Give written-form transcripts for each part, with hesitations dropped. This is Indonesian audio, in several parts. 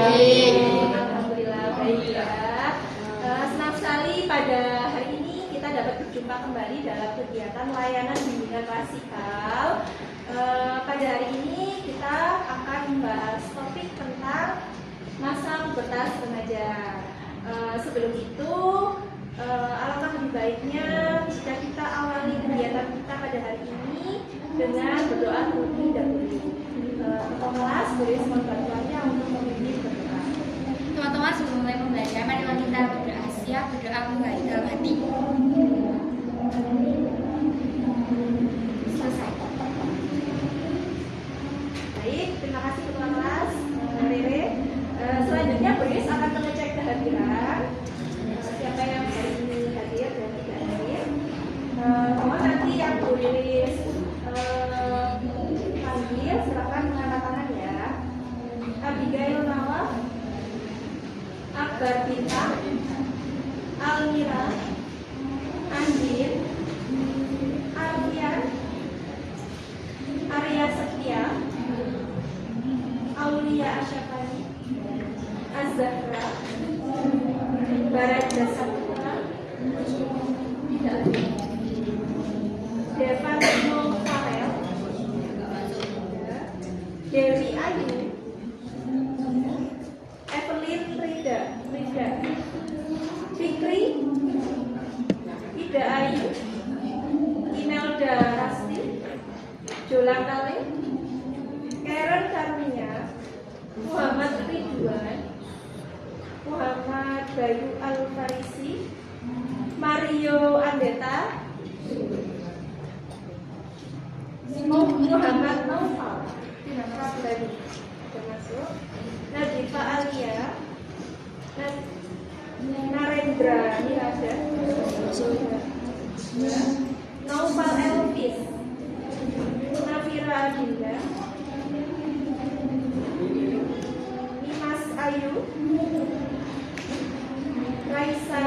Baik. Alhamdulillah baik ya. Senang sekali pada hari ini kita dapat berjumpa kembali dalam kegiatan layanan bimbingan klasikal. Pada hari ini kita akan membahas topik tentang masa pubertas remaja. Sebelum itu, alangkah lebih baiknya jika kita awali kegiatan kita pada hari ini dengan berdoa terlebih dahulu. Ketua kelas beri semua bantuannya untuk memimpin berdoa. Teman-teman, sebelum mulai pembelajaran, marilah kita berdoa. Siap, berdoa mulai dalam hati. Selesai. Baik, terima kasih ketua kelas Rere. Selanjutnya Boris akan mengecek kehadiran. Siapa yang hari ini hadir dan tidak hadir. Mohon nanti yang Boris panggil, silakan mengangkat tangan ya. Abigail Nawaf, Akbar Bintang, Almira, Andin, Alfian, Arya Setia, Aulia Asyafani, Az-Zahra, Baraja Saputra, Devan Farel, Dewi Ayu, Evelyn Rida, Fikri, Ida Ayu, Imelda Rasti, Jolang Kale, Karen Karmia, Muhammad Ridwan, Muhammad Bayu Al-Farisi, Mario Andeta, Muhammad Naufal, termasuk Nadifa Alia, Narendra Nirada, Naufal Elvis, Nafira Adinda, Nimas Ayu, Raisa,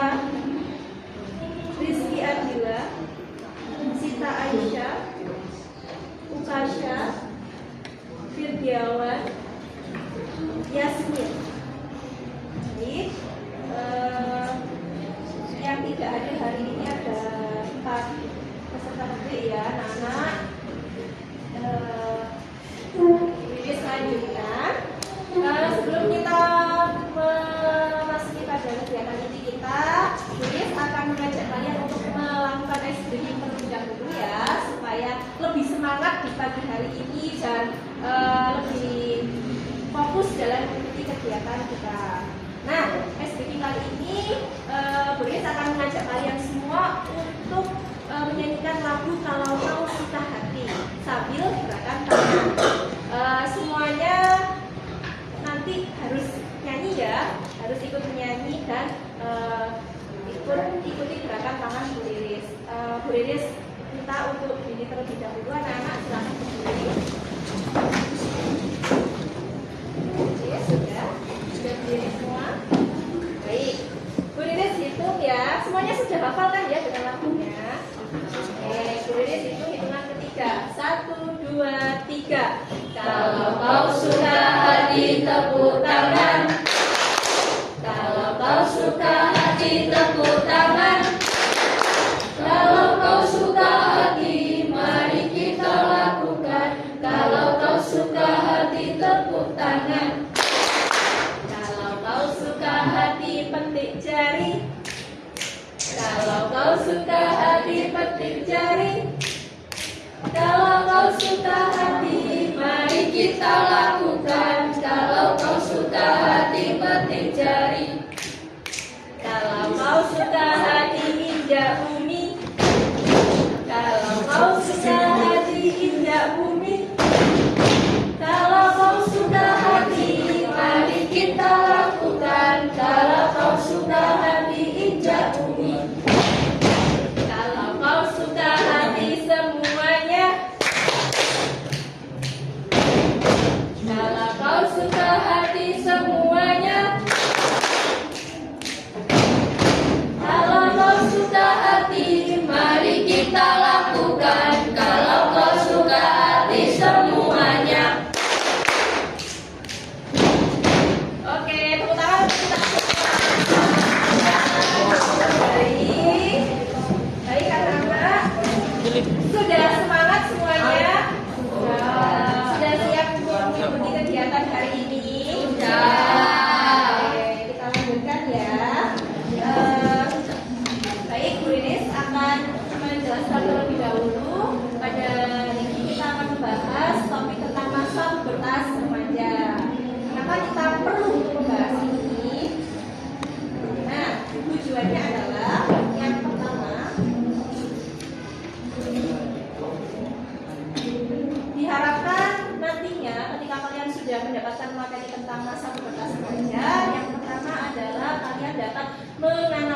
Rizky Adila, Sita Aisyah, Ukasha, Firdiawan, Yasmin. Jadi, yang tidak ada hari ini ada 4 peserta didik ya, anak-anak. Ini selanjutnya, sebelum kita memasuki pada kegiatan inti kita, Julius akan mengajak kalian untuk melakukan SBY terlebih dahulu ya, supaya lebih semangat di pagi hari ini dan lebih fokus dalam mengikuti kegiatan kita. Nah, SBY kali ini Boris akan mengajak kalian semua untuk menyanyikan lagu Kalau Kau Suka Hati sambil gerakan tangan. Semuanya nanti harus nyanyi ya, harus ikut menyanyi dan ikuti gerakan tangan Bu Riris. Bu Riris minta untuk berdiri terlebih dahulu, anak-anak silakan berdiri. Oke, sudah berdiri semua. Baik, Bu Riris hitung ya, semuanya sudah hafal kan ya dengan lagunya. Oke, Bu Riris hitung hitungan ketiga, 1, 2, 3. Kalau kau suka hati tepuk tangan. Kalau kau suka hati tepuk tangan. Kalau kau suka hati mari kita lakukan. Kalau kau suka hati tepuk tangan. Kalau kau suka hati petik jari. Kalau kau suka hati petik jari. Kalau kau suka hati mari kita lakukan. Kalau kau suka hati petik jari. Kalau kau suka hati injak bumi. Kalau kau suka hati injak bumi. Kalau kau suka hati mari kita lakukan. Kalau kau suka hati injak bumi. Kalau kau suka hati semuanya. Kalau kau suka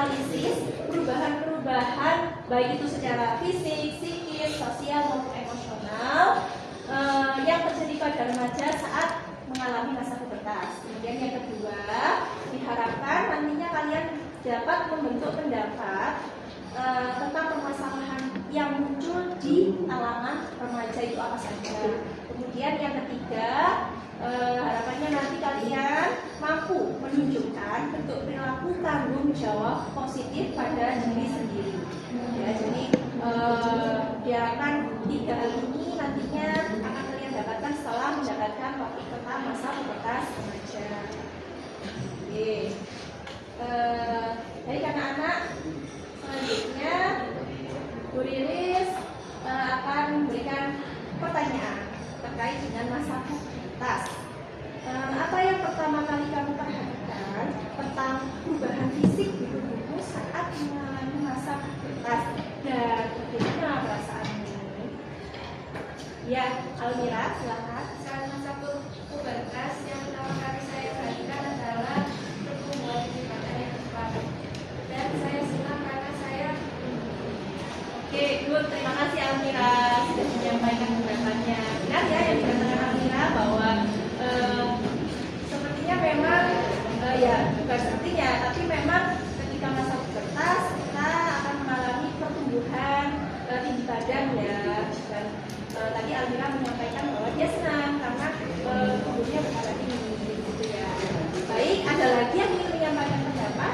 menganalisis perubahan-perubahan baik itu secara fisik, psikis, sosial maupun emosional yang terjadi pada remaja saat mengalami masa pubertas. Kemudian yang kedua, diharapkan nantinya kalian dapat membentuk pendapat tentang permasalahan yang muncul di kalangan remaja itu apa saja. Kemudian yang ketiga, harapannya nanti kalian mampu menunjukkan bentuk perilaku tanggung jawab positif pada diri sendiri. Ya, jadi diharapkan 3 hal ini nantinya akan kalian dapatkan setelah mendapatkan topik tentang masa pubertas remaja. Oke. Jadi anak-anak, selanjutnya Bu Riris akan memberikan pertanyaan terkait dengan masa pubertas. Apa yang pertama kali kamu perhatikan tentang perubahan fisik di tubuhmu saat mengalami masa pubertas dan bagaimana perasaanmu? Ya, Almira, silakan. Saat masa pubertas yang pertama kali saya perhatikan adalah pertumbuhan tingkatan yang cepat. Dan saya senang karena saya Oke, good. Terima kasih Almira sudah menyampaikan pendapatnya. Benar ya yang dikatakan Almira bahwa sepertinya memang ya bukan sepertinya, tapi memang ketika masa pubertas kita akan mengalami pertumbuhan tinggi badan ya. Dan tadi Almira menyampaikan bahwa dia senang karena tubuhnya bertambah tinggi gitu ya. Baik, ada lagi yang ingin menyampaikan pendapat?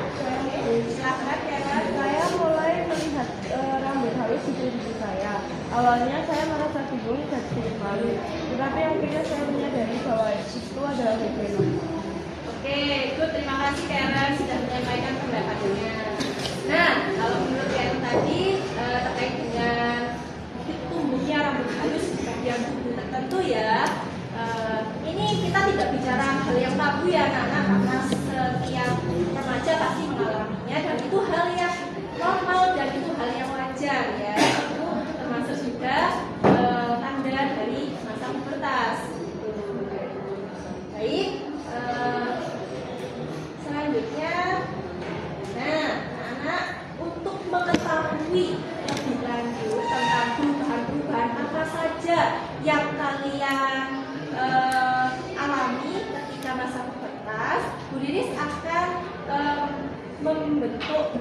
Silakan ya. Saya mulai melihat rambut halus di tubuh saya. Awalnya saya merasa bingung dan sedikit malu, tetapi akhirnya saya menyadari bahwa itu adalah fenomena. Oke, good. Terima kasih Karen sudah menyampaikan pendapatnya. Nah, kalau menurut Karen tadi terkait dengan tumbuhnya rambut halus di bagian tubuh tertentu ya, ini kita tidak bicara hal yang tabu ya anak-anak, karena setiap remaja pasti mengalaminya dan itu hal yang normal dan itu hal yang wajar ya. Itu termasuk juga tanda dari masa pubertas. Baik, selanjutnya, nah anak-anak untuk mengetahui lebih lanjut tentang perubahan-perubahan apa saja yang kalian alami ketika masa pubertas, Bu Riris akan membentuk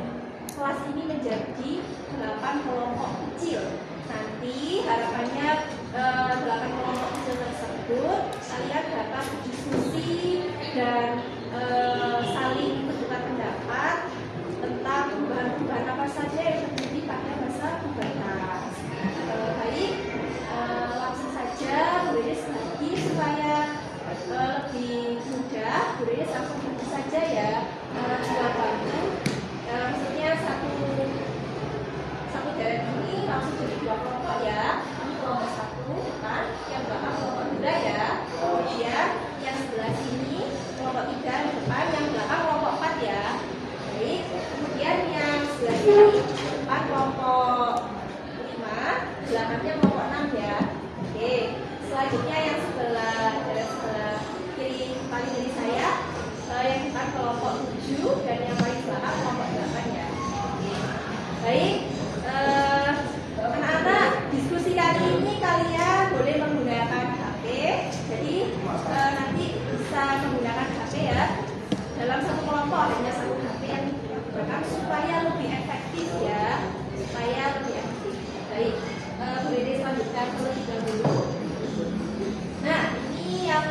kelas ini menjadi 8 kelompok kecil. Nanti harapannya 8 kelompok kecil tersebut kalian dapat diskusi dan saling bertukar pendapat tentang perubahan-perubahan apa saja yang terjadi pada masa pubertas. Baik, langsung saja Bu Riris lagi supaya lebih mudah. Bu Riris langsung tentu saja ya jawabannya. Maksudnya satu deret ini langsung jadi 2 kelompok ya. Ini kelompok 1 kan, yang belakang kelompok 2 ya. Kemudian yang sebelah sini kelompok 3 di depan, yang belakang kelompok 4 ya. Baik, kemudian yang sebelah sini depan kelompok 5, belakangnya kelompok 6 ya. Oke, selanjutnya yang sebelah kiri paling dari saya, yang depan kelompok 7 dan yang paling belakang kelompok 8 ya. Oke. Baik, anak-anak, diskusi kali ini kalian boleh menggunakan HP. Jadi nanti bisa menggunakan HP ya. Dalam satu kelompok hanya satu HP yang digunakan supaya lebih efektif ya. Supaya lebih efektif. Baik, boleh selanjutkan terlebih dahulu. Nah, ini yang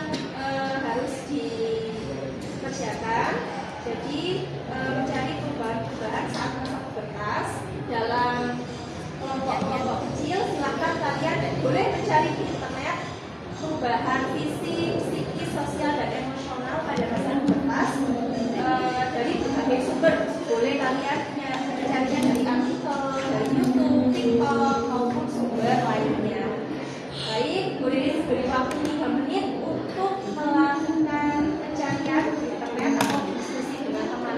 harus dikerjakan. Jadi mencari perubahan-perubahan saat masa pubertas dalam kelompok-kelompok kecil. Silahkan kalian boleh mencari di internet perubahan fisik, psikis, sosial, dan emosional pada masa pubertas dari berbagai sumber. Boleh kalian mencarinya dari artikel, dari YouTube, TikTok, maupun sumber lainnya. Baik, Bu Riris beri waktu 3 menit untuk melakukan pencarian di internet atau diskusi dengan teman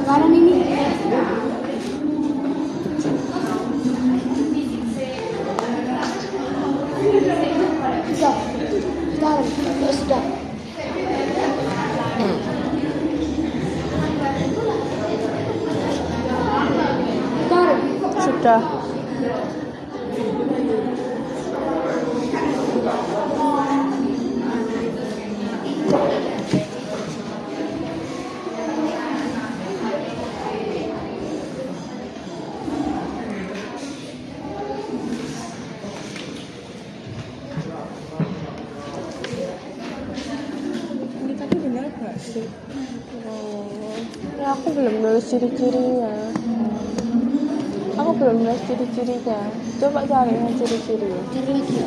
Sekarang ini. Sudah. Sudah. Ini tadi benar gak sih? Ya, aku belum nulis ciri-cirinya. Aku belum nulis ciri-cirinya. Coba cari ciri-cirinya. Cari lagi.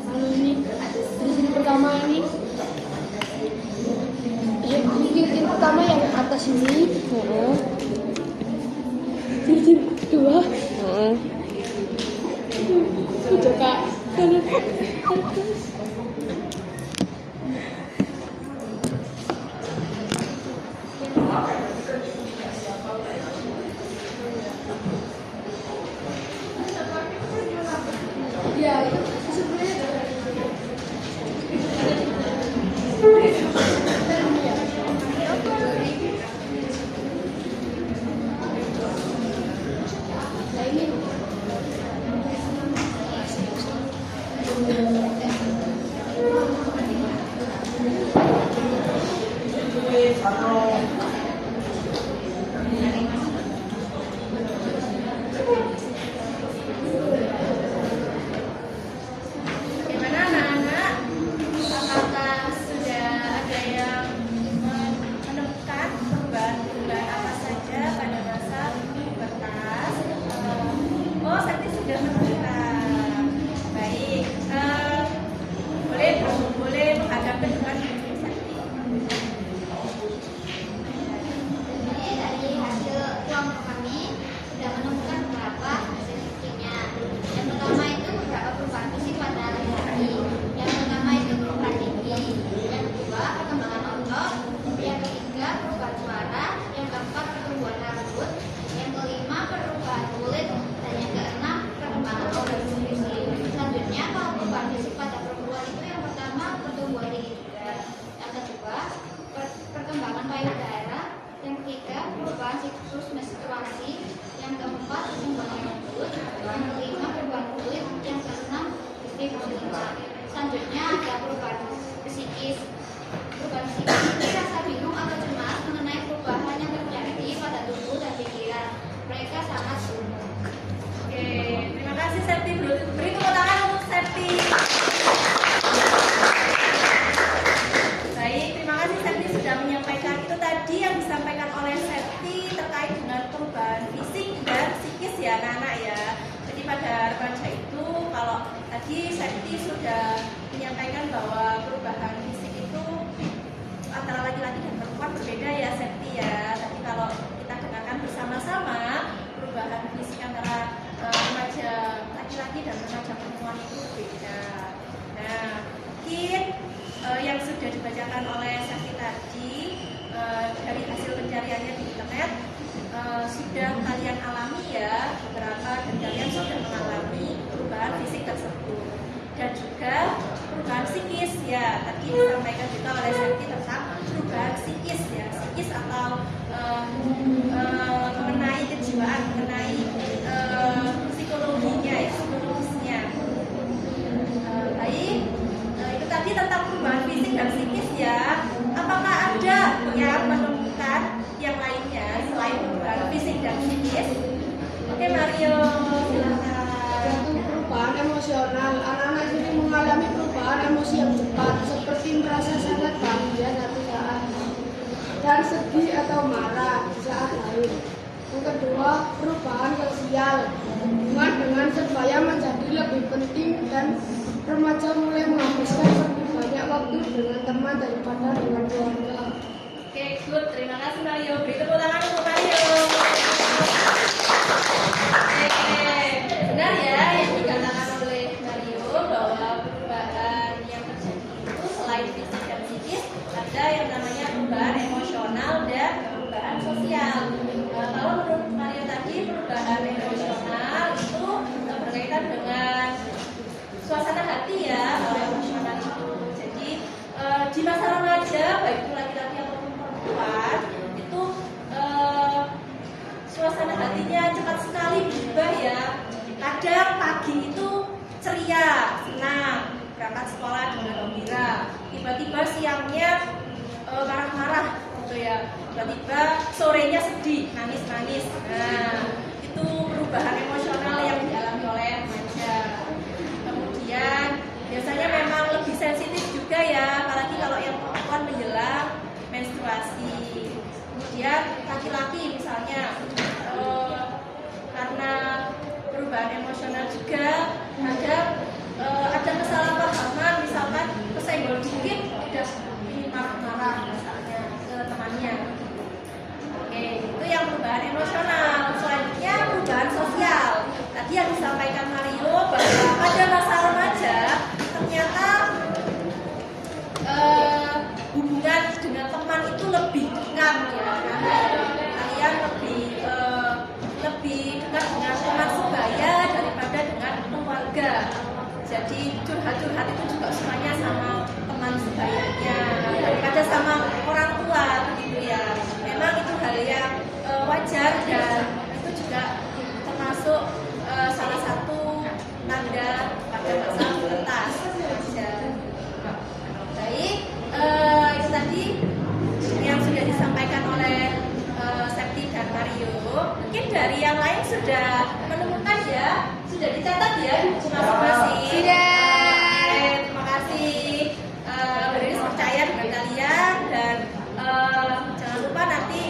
Kalau ini di sini pertama ini. Ciri pertama yang atas ini. Ciri kedua. Coba ya, Gimana anak-anak? Apakah sudah ada yang menemukan perubahan apa saja pada masa berkas? Oh, Sakti sudah menemukan. Baik. Boleh menghadap ke depan Sakti. Ini dari hasil kelompok kami sudah menemukan beberapa hasil cirinya. Yang pertama itu beberapa perubahan fisik pada laki-laki. Yang pertama itu perubahan gigi. Yang kedua perkembangan otot. Yang ketiga perubahan suara. Yang keempat pertumbuhan rambut. Yang kelima perubahan kulit. Dan yang keenam perkembangan organ fungsi. Selanjutnya kalau perubahan fisik pada perempuan itu yang pertama pertumbuhan gigi juga. Yang kedua perkembangan payudara. Yang ketiga perubahan siklus menstruasi. Yang keempat pertumbuhan rambut. Yang kelima perubahan kulit. Yang keenam distribusi lemak. Selanjutnya ada perubahan psikis. Perubahan psikis itu rasa bingung atau cemas mengenai perubahan yang terjadi pada tubuh dan pikiran. Mereka sangat sungguh. Oke, terima kasih Septi. Beri tepuk tangan untuk Septi. Baik, terima kasih Septi sudah menyampaikan. Itu tadi yang disampaikan oleh Septi terkait dengan perubahan fisik dan psikis ya anak-anak ya. Jadi pada remaja itu kalau tadi Septi sudah menyampaikan bahwa perubahan fisik itu antara laki-laki dan perempuan berbeda ya Septi ya. Tapi kalau kita dengarkan bersama-sama perubahan fisik antara remaja laki-laki dan remaja perempuan itu berbeda. Nah, mungkin yang sudah dibacakan oleh Septi tadi dari hasil pencariannya di internet sudah kalian alami ya beberapa dan kalian sudah mengalami perubahan fisik tersebut dan juga perubahan psikis ya tadi disampaikan juga oleh Septi tentang perubahan psikis ya psikis atau mengenai kejiwaan mengenai psikologinya ya psikologisnya. Baik, itu tadi tentang perubahan fisik dan psikis ya. Apakah ada yang menemukan yang lainnya selain perubahan fisik dan psikis? Oke Mario, silakan. Perubahan emosional. Anak-anak ini mengalami perubahan emosi yang cepat, seperti merasa sangat bahagia satu saat dan sedih atau marah di saat lain. Yang kedua, perubahan sosial. Hubungan dengan sebaya menjadi lebih penting dan remaja mulai menghabiskan lebih banyak waktu dengan teman daripada dengan keluarga. Oke, good. Terima kasih Mario. Beri tepuk tangan untuk Mario. Oke, benar ya yang dikatakan oleh Mario suasana hati ya kalau emosional itu. Jadi di masa remaja baik itu laki-laki ataupun perempuan itu suasana hatinya cepat sekali berubah ya. Kadang pagi itu ceria, senang, berangkat sekolah dengan gembira. Tiba-tiba siangnya marah-marah gitu ya. Tiba-tiba sorenya sedih, nangis-nangis. Nah, itu perubahan emosional yang dialami oleh remaja. Kemudian biasanya memang lebih sensitif juga ya, apalagi kalau yang perempuan menjelang menstruasi. Kemudian laki-laki misalnya karena perubahan emosional juga ada kesalahpahaman, misalkan kesenggol dikit udah ingin marah-marah misalnya ke temannya. Oke, itu yang perubahan emosional. Selanjutnya perubahan sosial. Tadi yang disampaikan Mario bahwa pada masa remaja ternyata hubungan dengan teman itu lebih dekat ya, karena kalian lebih dekat dengan teman sebaya daripada dengan keluarga. Jadi curhat-curhat itu juga semuanya sama teman sebayanya daripada sama orang tua begitu ya. Memang itu hal yang wajar dan itu juga termasuk salah satu tanda pada masa pubertas. Baik, itu tadi yang sudah disampaikan oleh Septi dan Mario. Mungkin dari yang lain sudah menemukan ya, sudah dicatat ya di buku masing-masing. Terima kasih. Beriris percaya dengan kalian dan jangan lupa nanti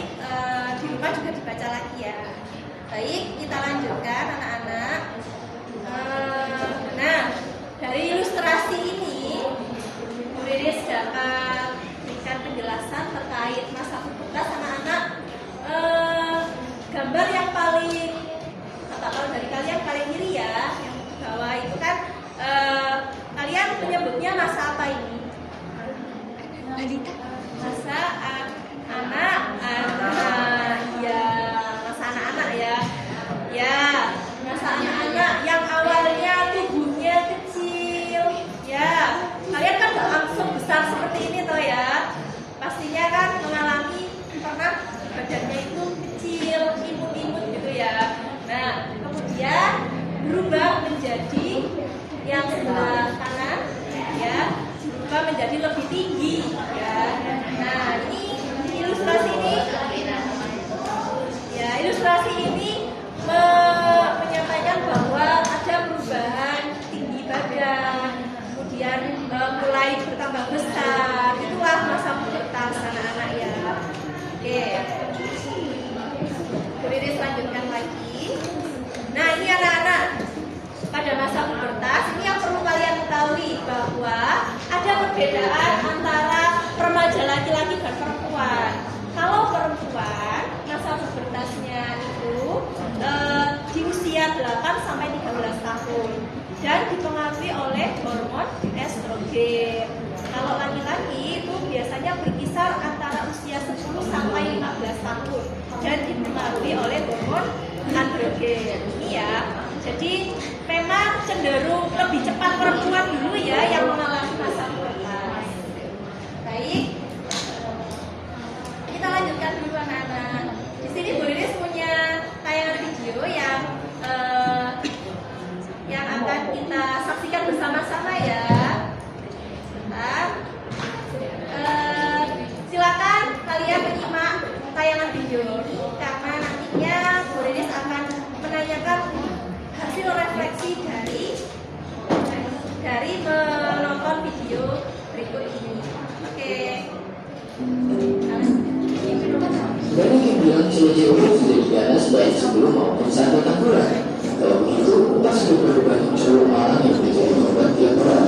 di rumah juga dibaca lagi ya. Baik, kita lanjutkan anak-anak. Nah, dari ilustrasi ini Beriris dapat berikan penjelasan terkait masa pubertas anak-anak. Gambar yang paling kalau dari kalian paling kiri ya, yang di bawah itu kan kalian menyebutnya masa apa ini? Masa anak-anak ya, masa anak-anak ya. Ya, masa anak-anak yang awalnya tubuhnya kecil ya. Kalian kan gak langsung besar seperti ini toh ya. Pastinya kan mengalami pernah badannya itu kecil, imut-imut gitu ya. Nah, kemudian berubah menjadi yang sebelah kanan ya, berubah menjadi lebih tinggi ya. Nah, ini ilustrasi ini ya, ilustrasi ini menyampaikan bahwa ada perubahan tinggi badan, kemudian mulai bertambah besar. Itulah masa pubertas anak-anak ya. Oke. Beriris lanjutkan lagi. Nah, ini anak-anak pada masa pubertas ini yang perlu kalian ketahui bahwa ada perbedaan antara remaja laki-laki dan perempuan. Kalau perempuan masa pubertasnya itu di usia 8 sampai 13 tahun dan dipengaruhi oleh hormon estrogen. Kalau laki-laki itu biasanya berkisar antara usia 10 sampai 15 tahun dan dipengaruhi oleh hormon androgen. Ini ya. Jadi memang cenderung lebih cepat perempuan dulu ya yang mengalami masa pubertas. Baik. Kita lanjutkan dulu anak-anak. Di sini Bu Riris punya tayangan video yang akan kita saksikan bersama-sama ya. Silakan kalian menyimak tayangan video ini karena nantinya Bu Riris akan menanyakan hasil refleksi dari menonton video berikut ini. Oke. Banyak yang bilang cewek-cewek itu sudah diganas baik sebelum maupun saat datang bulan. Kalau begitu, pas sudah banyak cowok malang yang menjadi korban tiap orang.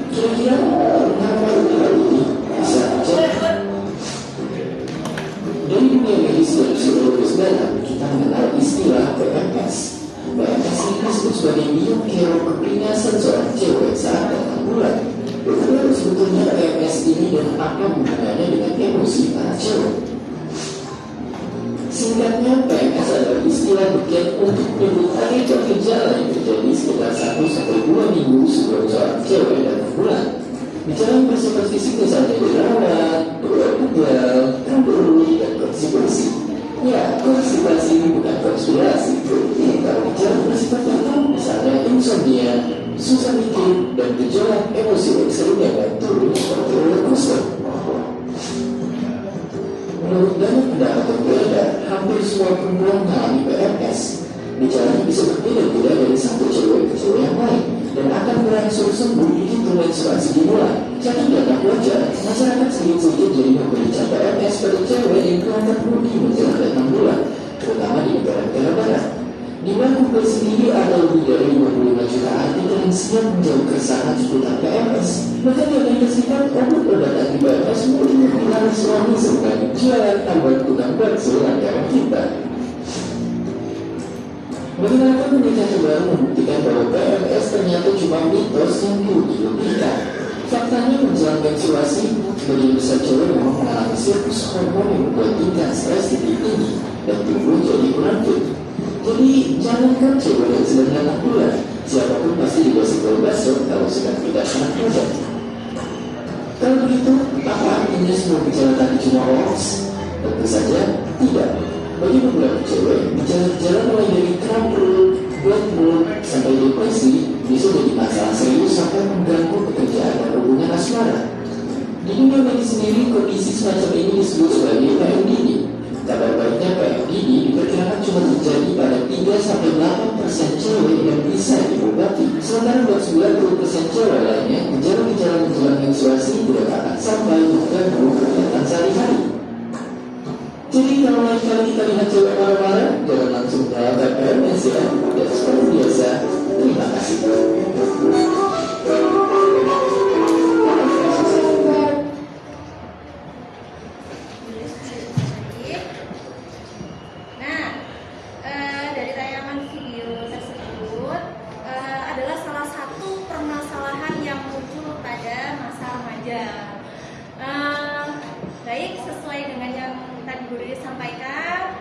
Kira-kira kenapa hal ini bisa terjadi? Dari dunia medis dan psikologis dalam, kita mengenal istilah PMS. PMS ini disebut sebagai biochemokimia seorang cewek saat datang bulan. Bagaimana sebetulnya PMS ini dan apa hubungannya dengan emosi para cewek? Singkatnya, PMS adalah istilah berkait untuk menyebut gejala yang terjadi sekitar 1-2 minggu sebelum seorang cewek datang bulan. Bicara bersifat fisik misalnya dirawat, berobat, rambut, dan konspirasi. Ya, konspirasi bukan konspirasi. Kalau bicara bersifat mental, misalnya insomnia, susah mikir, dan gejolak emosi ekstrim yang akan turun seperti roller coaster. Menurut banyak pendapat yang berbeda, hampir semua perempuan mengalami PMS. Bicaranya bisa berbeda-beda dari satu cewek ke cewek yang lain, dan akan berangsur sembuh begitu menstruasi dimulai. Jadi tidak wajar masyarakat sedikit-sedikit jadi memberikan PMS pada cewek yang kelihatan rugi menjelang 6 bulan, terutama di negara-negara barat. Di Vancouver sendiri ada lebih dari 55 juta artikel yang siap menjauh keresahan seputar PMS. Bahkan di Amerika Serikat, obat-obat anti PMS mulai menghilangkan suami sebagai jualan tambah tukang bakso langganan kita. Bagaimanapun penelitian baru membuktikan bahwa PMS ternyata cuma mitos yang diuji-ujikan. Faktanya menjelang menstruasi, sebagian besar cewek memang mengalami siklus hormon yang membuat tingkat stres titik tinggi dan tubuh jadi kurang fit. Jadi jangankan cewek yang sedang 6 bulan, siapapun pasti dikasih gol bakso kalau sedang tidak anak muda. Kalau begitu, apa artinya semua bicara tadi cuma hoax? Tentu saja tidak. Bagi beberapa cewek, bicara mulai dari cramp perut, blood mood, sampai depresi bisa jadi masalah serius sampai mengganggu pekerjaan dan hubungan asmara. Di dunia medis sendiri, kondisi semacam ini disebut sebagai PMDD. Kabar baiknya PMDD diperkirakan cuma terjadi pada 3-8% cewek yang bisa diobati. Sementara buat 90% cewek lainnya, gejala-gejala menjelang menstruasi tidak akan sampai mengganggu kegiatan sehari-hari. Jadi kalau lain kali kita lihat cewek marah-marah, jangan langsung menyalahkan PMS ya. Dan seperti biasa, terima kasih. Nah, dari tayangan video tersebut adalah salah satu permasalahan yang muncul pada masa remaja. Baik, sesuai dengan yang tadi Bu Riris sampaikan,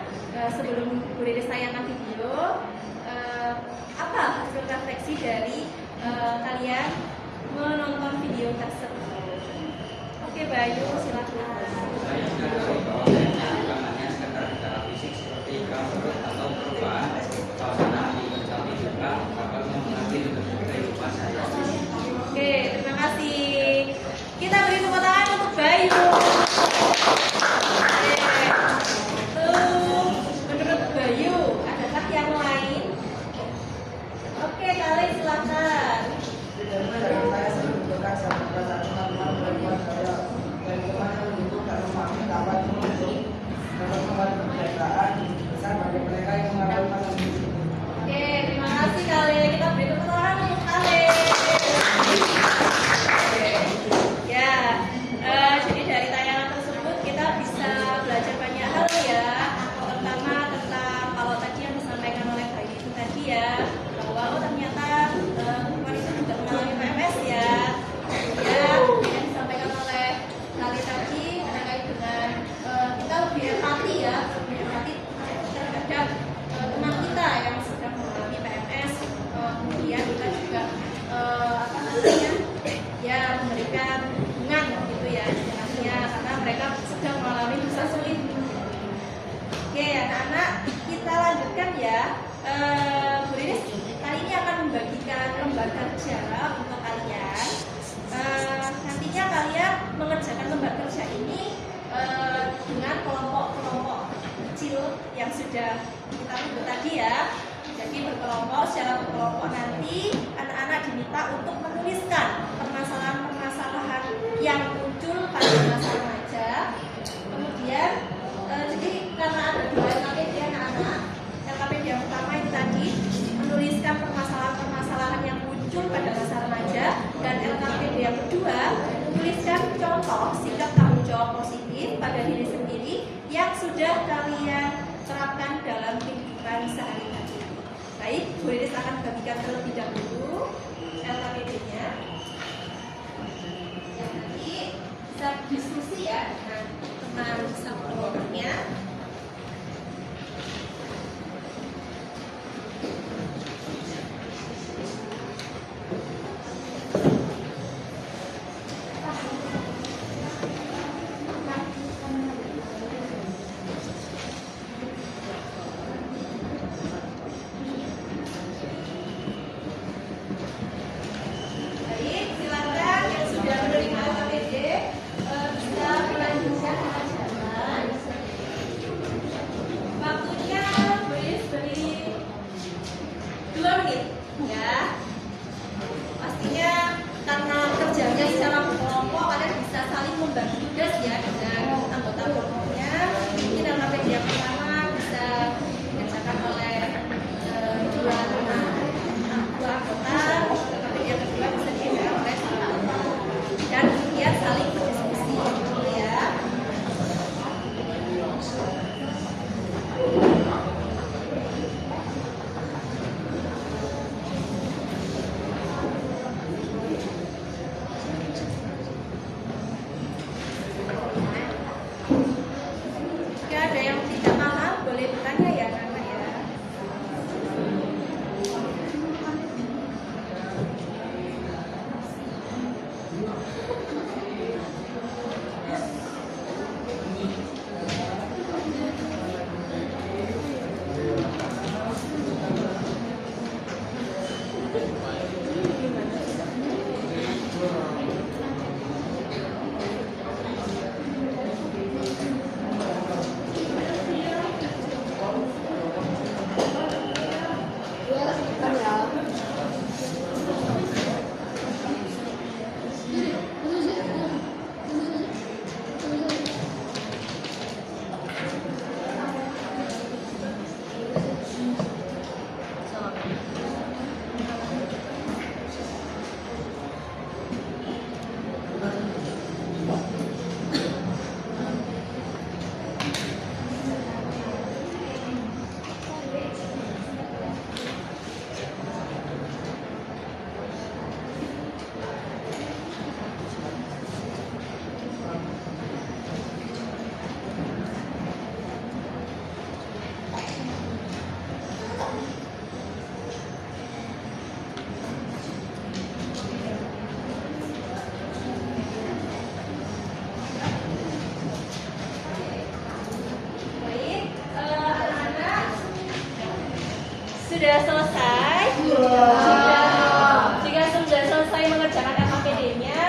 sebelum Bu Riris tayangkan video, apa hasil refleksi dari kalian menonton video tersebut? Oke, Bayu, silakan. Oke, terima kasih. Kita beri tepuk tangan untuk Bayu. Menurut Bayu, adakah yang lain? Oke, kalian silakan. Oke, terima kasih kalian. Kita beri tepuk tangan untuk kalian. Ya, jadi dari tayangan tersebut kita bisa belajar banyak hal ya. Pertama tentang kalau tadi yang disampaikan oleh Bayu itu tadi ya, bahwa ternyata perempuan itu juga mengalami PMS ya. Ya, yang disampaikan oleh kalian tadi terkait dengan kita lebih empati ya, lebih empati terhadap teman kita yang sedang mengalami PMS. Kemudian kita juga apa namanya ya memberikan dukungan gitu ya istilahnya, karena mereka sedang mengalami masa sulit. Oke anak-anak, kita lanjutkan ya. Bu Riris kali ini akan membagikan lembar kerja untuk kalian. Nantinya kalian mengerjakan lembar kerja ini dengan kelompok-kelompok kecil yang sudah kita bentuk tadi ya. Jadi berkelompok, secara berkelompok nanti anak-anak diminta untuk menuliskan permasalahan-permasalahan yang muncul pada masa remaja. Kemudian jadi karena ada dua LKPD anak-anak, LKPD yang pertama itu tadi menuliskan permasalahan-permasalahan yang muncul pada masa remaja, dan LKPD yang kedua menuliskan contoh sikap tanggung jawab positif pada diri sendiri yang sudah kalian terapkan dalam kehidupan sehari-hari. Baik, Bu Riris akan bagikan terlebih dahulu LKPD-nya. Ya, nanti bisa diskusi ya dengan teman satu-satunya. Baik, silakan yang sudah menerima KPD bisa melanjutkan pengajaran. Waktunya beri 2 menit, ya. Pastinya karena kerjanya secara kelompok, kalian bisa saling membagi tugas ya dengan anggota kelompoknya. Mungkin dalam KPD yang pertama bisa dikerjakan oleh dua anggota, KPD yang kedua bisa dikerjakan oleh 1 anggota. Dan kemudian saling berdiskusi, ya. Jika ada yang tidak paham, boleh bertanya ya, Nana ya. Ya, kan ya. Baik, anak-anak sudah selesai? Jika sudah selesai mengerjakan LKPD-nya,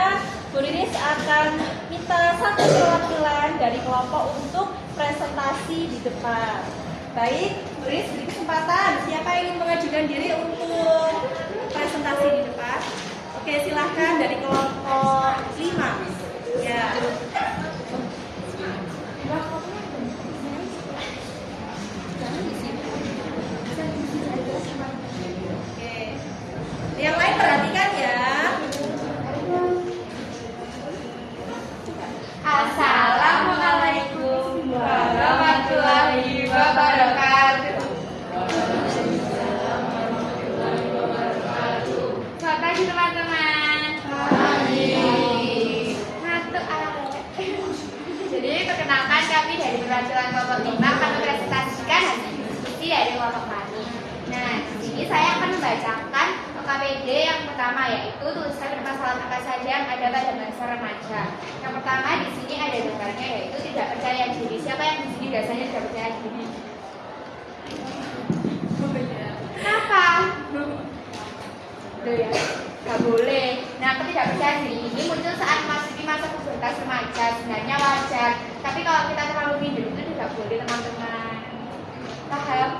Bu Riris akan minta 1 perwakilan dari kelompok untuk presentasi di depan. Baik, Bu Riris beri kesempatan. Siapa yang ingin mengajukan diri untuk presentasi di depan? Oke, silahkan dari kelompok 5. Ya. Oke. Yang lain perhatikan ya. Assalamualaikum warahmatullahi wabarakatuh. Selamat pagi teman-teman. Ngantuk anak. Jadi perkenalkan kami dari perwakilan kelompok 5 akan mempresentasikan hasil diskusi dari kelompok kami. Nah, di sini saya akan membacakan KPD yang pertama, yaitu tuliskan permasalahan apa saja yang ada pada masa remaja. Yang pertama di sini ada gambarnya, yaitu tidak percaya diri. Siapa yang di sini biasanya tidak percaya diri? Kenapa? Loh ya, nggak boleh. Nah, ketidakpercayaan diri ini muncul saat memasuki masa pubertas remaja. Sebenarnya wajar, tapi kalau kita terlalu minder itu tidak boleh, teman-teman. Paham?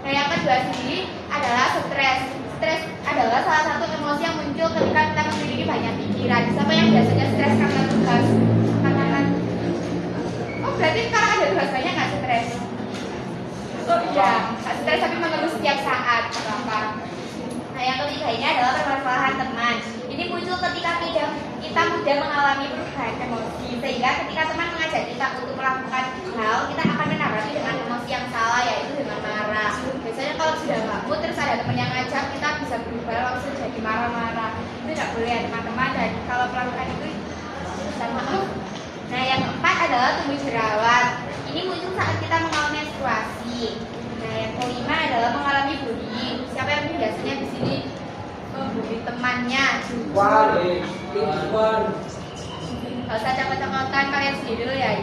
Nah, yang kedua sendiri adalah stres. Stres adalah salah satu emosi yang muncul ketika kita memiliki banyak pikiran. Siapa yang biasanya stres karena tugas? Karena oh, berarti kalau ada tugas banyak nggak stres? Oh iya, nggak stres tapi mengeluh setiap saat. Apa? Nah, yang ketiga ini adalah permasalahan teman. Ini muncul ketika kita mudah mengalami perubahan emosi, sehingga ketika teman mengajak kita untuk melakukan hal, kita akan menanggapi dengan emosi yang salah, yaitu dengan marah. Biasanya kalau sudah nggak mood, terus ada teman yang ngajak, kita bisa berubah langsung jadi marah-marah. Itu tidak boleh ya teman-teman, dan kalau melakukan itu bisa maaf. Nah, yang keempat adalah tumbuh jerawat. Ini muncul saat kita mengalami menstruasi. Nah, yang kelima adalah mengalami bullying. Siapa yang biasanya di sini membuli temannya? Gak usah cakap-cakapan, kalian sendiri dulu ya.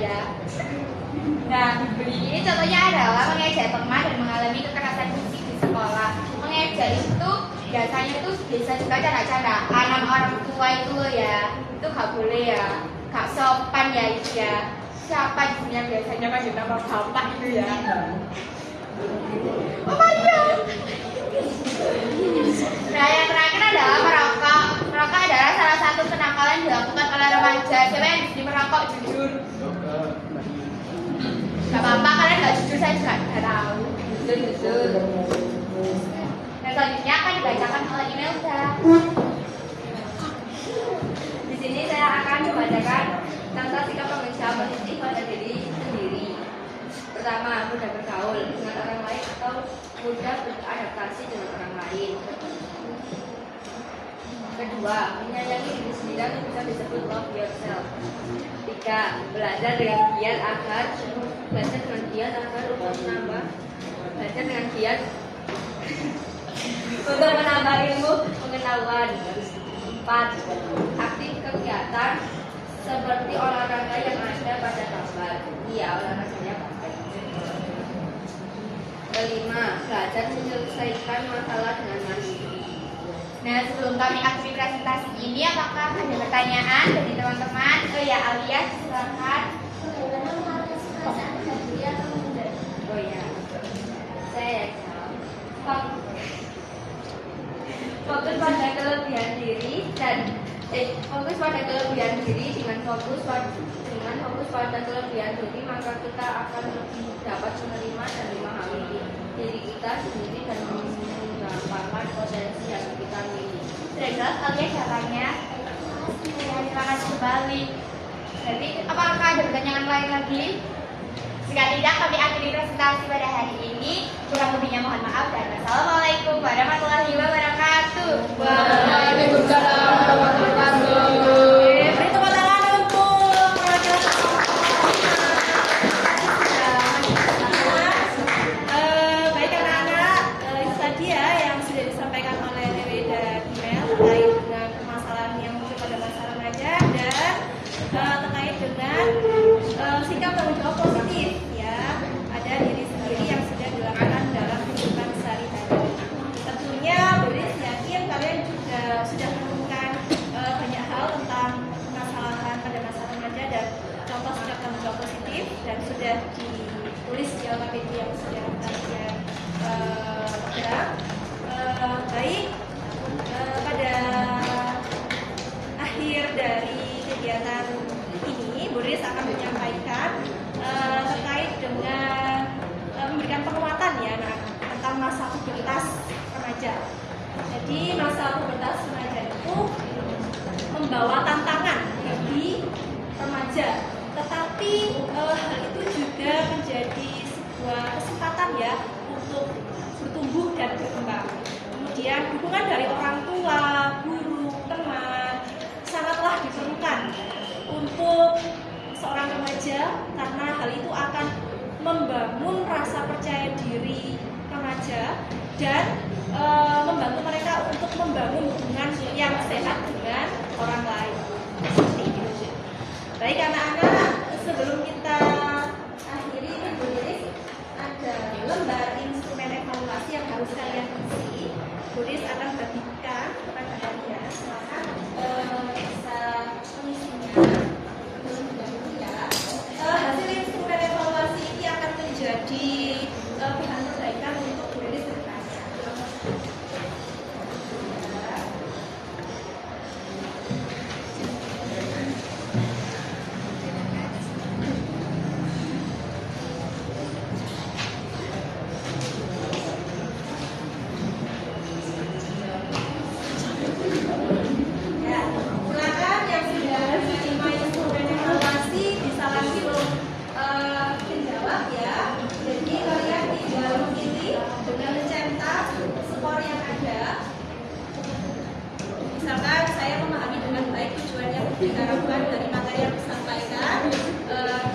Nah, bullying ini contohnya adalah mengejek teman dan mengalami kekerasan fisik di sekolah. biasanya itu bisa juga canda-candaan sama orang tua itu ya, itu gak boleh ya, gak sopan ya itu ya. Siapa di sini yang biasanya panggil nama bapak itu ya? Oh Maria. Nah yang terakhir adalah merokok. Merokok adalah salah satu kenakalan dilakukan oleh remaja. Siapa yang di sini merokok jujur? Gak apa-apa, kalian gak jujur saya juga gak tahu. Jujur. Dan selanjutnya akan dibacakan oleh Imelda. Di sini saya akan membacakan tentang sikap manusia positif pada diri sendiri. Pertama, mudah bergaul dengan orang lain atau mudah beradaptasi dengan orang lain. Kedua, menyayangi diri sendiri yang bisa disebut love yourself. Tiga, belajar dengan giat untuk menambah ilmu pengetahuan. 4. Aktif kegiatan seperti olahraga yang ada pada gambar. Iya, olahraganya baik. 5. Belajar menyelesaikan masalah dengan mandiri. Nah, sebelum kami akhiri presentasi ini, apakah ada pertanyaan dari teman-teman? Oh ya, Alia, silakan. Oh ya, saya fokus pada kelebihan diri fokus pada kelebihan diri dengan fokus pada kelebihan diri, maka kita akan lebih dapat menerima dan memahami diri kita sendiri dan mengembangkan potensi yang kita miliki. Sudah jelas Alia caranya? Ya, silakan kembali. Jadi, apakah ada pertanyaan lain lagi? Jika tidak, kami akhiri presentasi pada hari ini. Kurang lebihnya mohon maaf dan wassalamualaikum warahmatullahi wabarakatuh. Waalaikumsalam warahmatullahi wabarakatuh. Beri tepuk tangan untuk baik anak-anak, itu tadi ya yang sudah disampaikan oleh Dewi dan Mel terkait dengan permasalahan yang muncul pada masa remaja dan terkait dengan sikap tanggung jawab positif ya pada diri sendiri yang sudah dilakukan dalam kehidupan sehari-hari. Tentunya Boris yakin kalian juga sudah menemukan banyak hal tentang permasalahan pada masa remaja dan contoh sikap tanggung jawab positif dan sudah ditulis di LKPD yang sudah kalian pegang. Baik, pada akhir dari kegiatan ini Boris akan menyampaikan terkait dengan memberikan penguatan ya tentang masa pubertas remaja. Jadi masa pubertas remaja itu membawa tantangan bagi remaja, tetapi hal itu juga menjadi sebuah kesempatan ya untuk bertumbuh dan berkembang. Kemudian dukungan dari orang tua, guru, teman sangatlah diperlukan untuk seorang remaja karena hal itu akan membangun rasa percaya diri remaja dan membantu mereka untuk membangun hubungan yang sehat dengan orang lain. Seperti itu. Baik anak-anak, sebelum kita akhiri Boris ada lembar instrumen evaluasi yang harus kalian isi. Boris akan bagikan kepada kalian. Silakan bisa mengisinya. Hasil instrumen evaluasi ini akan menjadi bahan perbaikan untuk Boris berkarya. Ya, silakan yang sudah menerima instrumen evaluasi bisa langsung menjawab ya. Jadi kalian tinggal memilih dengan mencetak skor yang ada. Misalkan saya memahami dengan baik tujuan yang diharapkan dari materi yang disampaikan,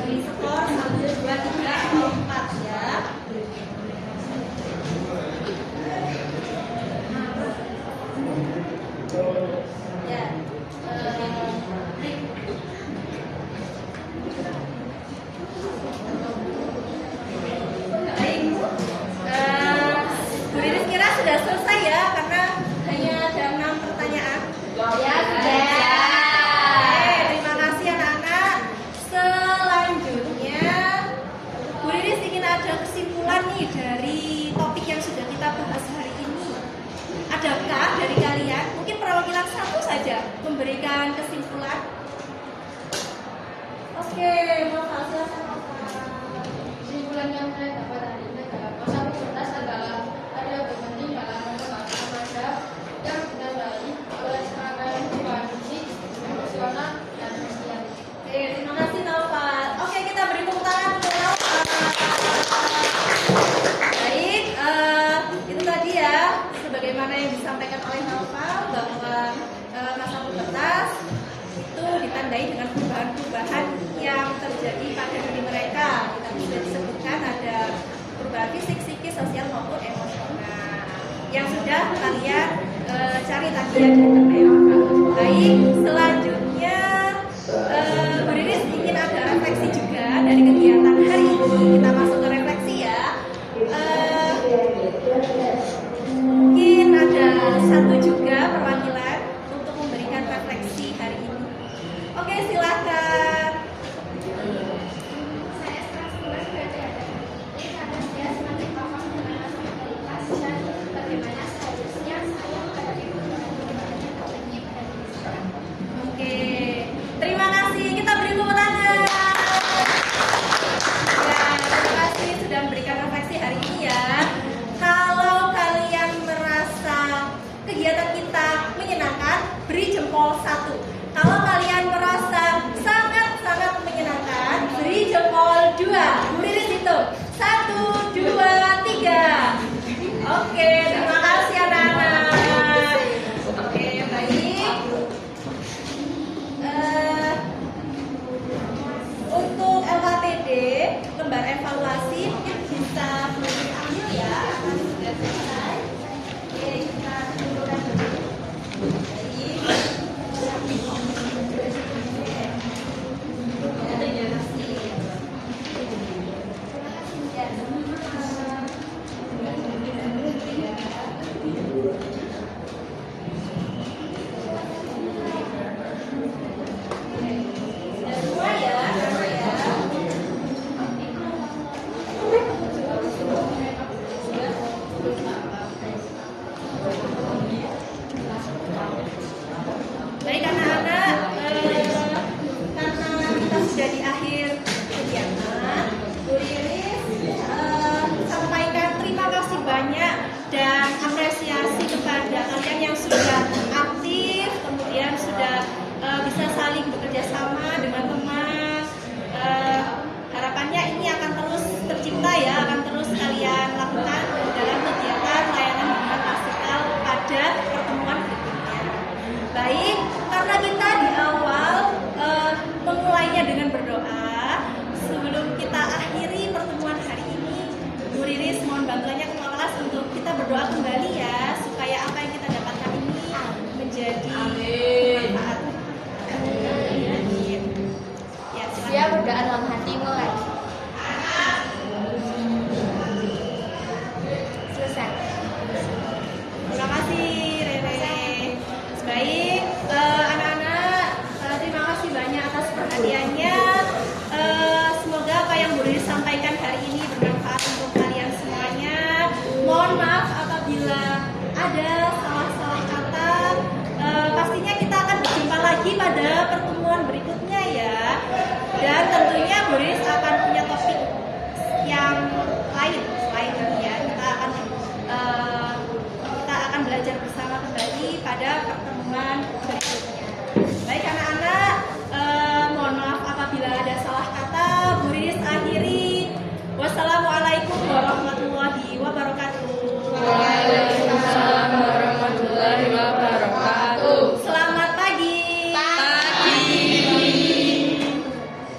beri skor 1, 2, 3, atau 4 ya. Ya, baik, Bu Riris kira sudah selesai ya karena hanya Ya, sudah. Oke, terima kasih anak-anak. Selanjutnya, Bu Riris ingin ada kesimpulan nih dari topik yang sudah kita bahas hari ini. Adakah dari kalian, mungkin perwakilan satu saja, memberikan kesimpulan? Oke, Nova, silakan. Kesimpulan yang saya dapat hari ini adalah masa pubertas adalah periode penting dalam perkembangan remaja yang ditandai oleh serangkaian perubahan fisik, emosional, dan sosial. Oke, terima kasih Nova. Oke, kita beri tepuk tangan untuk Nova. Baik, itu tadi ya, sebagaimana yang disampaikan oleh Nova bahwa masa pubertas itu ditandai dengan perubahan-perubahan yang terjadi pada diri mereka. Kita sudah disebutkan ada perubahan fisik, psikis, sosial maupun emosional yang sudah kalian cari tadi ya di internet. Baik, selanjutnya Bu Riris ingin ada refleksi juga dari kegiatan hari ini. Kita masuk ke refleksi ya. Mungkin ada satu juga perwakilan untuk memberikan refleksi hari ini. Oke, silakan. Saya sangat senang berada di karena saya semakin paham dengan masa pubertas dan bagaimana seharusnya saya menghadapi perubahan-perubahan yang terjadi pada diri saya. Oke, terima kasih. Kita beri tepuk tangan. Ya, terima kasih sudah memberikan refleksi hari ini ya. Kalau kalian merasa kegiatan kita menyenangkan, beri jempol 1. Kalau kalian merasa sangat-sangat menyenangkan, beri jempol 2. Bu Riris hitung 1, 2, 3. Oke, terima kasih anak-anak. Oke, baik. Untuk LKPD, lembar evaluasi mungkin bisa diambil ya, karena sudah selesai. Oke, kita kumpulkan dulu. Baik. Terima kasih. Sudah semua ya, anak ya. Baik anak-anak, karena kita sudah di akhir kegiatan, Bu Riris sampaikan terima kasih banyak dan apresiasi kepada kalian yang sudah aktif, kemudian sudah bisa saling bekerja sama dengan teman. Harapannya ini akan terus tercipta ya, akan terus kalian lakukan dalam kegiatan layanan hubungan pastoral pada pertemuan berikutnya. Baik, karena kita di awal memulainya dengan berdoa, sebelum kita akhiri pertemuan hari ini, Bu Riris mohon bantuannya ke kelas untuk kita berdoa kembali ya, supaya apa yang kita dapatkan ini menjadi bermanfaat. Amin. Ya, silakan. Dia berdoa dalam hati mulai.